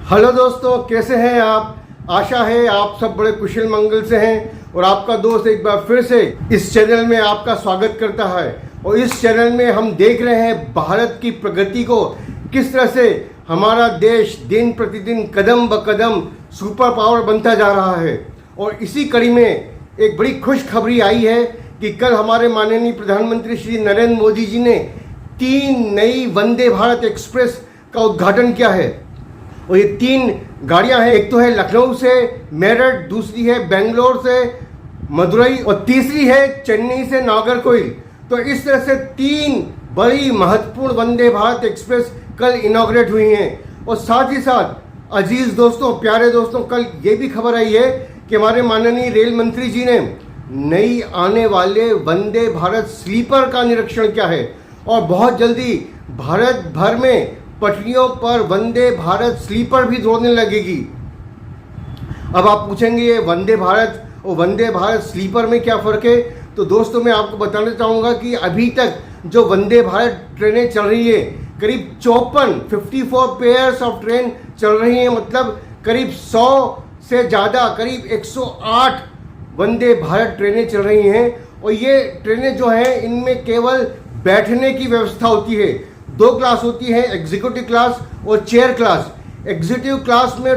Hello दोस्तों, कैसे हैं आप। आशा है आप सब बड़े कुशल मंगल से हैं और आपका दोस्त एक बार फिर से इस चैनल में आपका स्वागत करता है। और इस चैनल में हम देख रहे हैं भारत की प्रगति को, किस तरह से हमारा देश दिन प्रतिदिन कदम ब कदम सुपर पावर बनता जा रहा है। और इसी कड़ी में एक बड़ी खुशखबरी आई है कि कल हमारे माननीय प्रधानमंत्री श्री नरेंद्र मोदी जी ने 3 नई वंदे भारत एक्सप्रेस का उद्घाटन किया है। और ये 3 गाड़ियां हैं, एक तो है लखनऊ से मेरठ, दूसरी है बेंगलोर से मदुरई और तीसरी है चेन्नई से नागरकोइल। तो इस तरह से 3 बड़ी महत्वपूर्ण वंदे भारत एक्सप्रेस कल इनॉग्रेट हुई हैं। और साथ ही साथ अजीज दोस्तों, प्यारे दोस्तों, कल ये भी खबर आई है कि हमारे माननीय रेल मंत्री जी ने नई आने वाले वंदे भारत स्लीपर का निरीक्षण किया है। और बहुत जल्दी भारत भर में पटरियों पर वंदे भारत स्लीपर भी दौड़ने लगेगी। अब आप पूछेंगे ये वंदे भारत और वंदे भारत स्लीपर में क्या फ़र्क है। तो दोस्तों मैं आपको बताना चाहूँगा कि अभी तक जो वंदे भारत ट्रेनें चल रही है, करीब 54 पेयर्स ऑफ ट्रेन चल रही हैं, मतलब करीब 100 से ज़्यादा, करीब 108 वंदे भारत ट्रेनें चल रही हैं। और ये ट्रेनें जो हैं इनमें केवल बैठने की व्यवस्था होती है। 2 क्लास होती है, एग्जीक्यूटिव क्लास और चेयर क्लास। एग्जीक्यूटिव क्लास में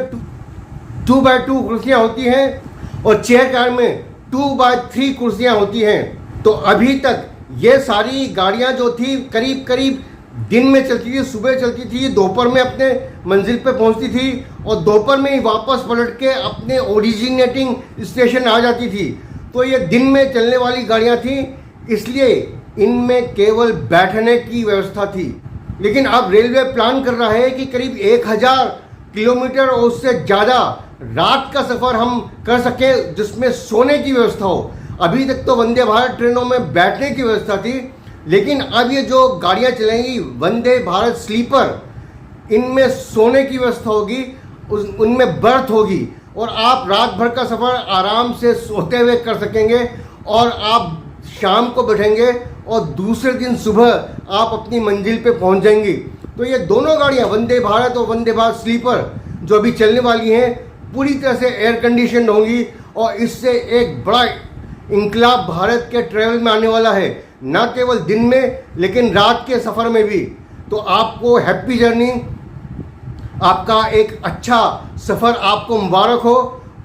2x2 कुर्सियाँ होती हैं और चेयर कार में 2x3 कुर्सियाँ होती हैं। तो अभी तक ये सारी गाड़ियाँ जो थी करीब करीब दिन में चलती थी, सुबह चलती थी, दोपहर में अपने मंजिल पे पहुंचती थी और दोपहर में ही वापस पलट के अपने ओरिजिनेटिंग स्टेशन आ जाती थी। तो ये दिन में चलने वाली गाड़ियाँ थी, इसलिए इनमें केवल बैठने की व्यवस्था थी। लेकिन अब रेलवे प्लान कर रहा है कि करीब 1000 किलोमीटर और उससे ज़्यादा रात का सफ़र हम कर सकें जिसमें सोने की व्यवस्था हो। अभी तक तो वंदे भारत ट्रेनों में बैठने की व्यवस्था थी, लेकिन अब ये जो गाड़ियाँ चलेंगी वंदे भारत स्लीपर, इनमें सोने की व्यवस्था होगी, उनमें बर्थ होगी और आप रात भर का सफ़र आराम से सोते हुए कर सकेंगे। और आप शाम को बैठेंगे और दूसरे दिन सुबह आप अपनी मंजिल पे पहुंच जाएंगी। तो ये दोनों गाड़ियां वंदे भारत और वंदे भारत स्लीपर जो अभी चलने वाली हैं पूरी तरह से एयर कंडीशन होंगी। और इससे एक बड़ा इंकलाब भारत के ट्रैवल में आने वाला है, ना केवल दिन में लेकिन रात के सफ़र में भी। तो आपको हैप्पी जर्नी, आपका एक अच्छा सफ़र आपको मुबारक हो।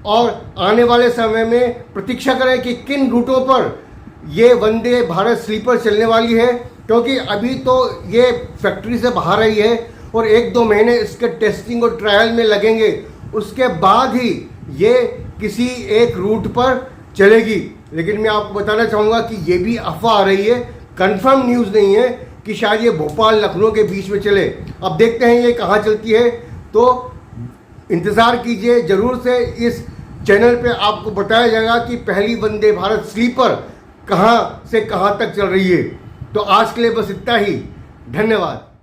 और आने वाले समय में प्रतीक्षा करें कि किन रूटों पर ये वंदे भारत स्लीपर चलने वाली है, क्योंकि अभी तो ये फैक्ट्री से बाहर आई है और 1-2 महीने इसके टेस्टिंग और ट्रायल में लगेंगे। उसके बाद ही ये किसी एक रूट पर चलेगी। लेकिन मैं आपको बताना चाहूँगा कि ये भी अफवाह आ रही है, कंफर्म न्यूज़ नहीं है कि शायद ये भोपाल लखनऊ के बीच में चले। अब देखते हैं ये कहाँ चलती है। तो इंतज़ार कीजिए ज़रूर से, इस चैनल पे आपको बताया जाएगा कि पहली वंदे भारत स्लीपर कहाँ से कहाँ तक चल रही है। तो आज के लिए बस इतना ही, धन्यवाद।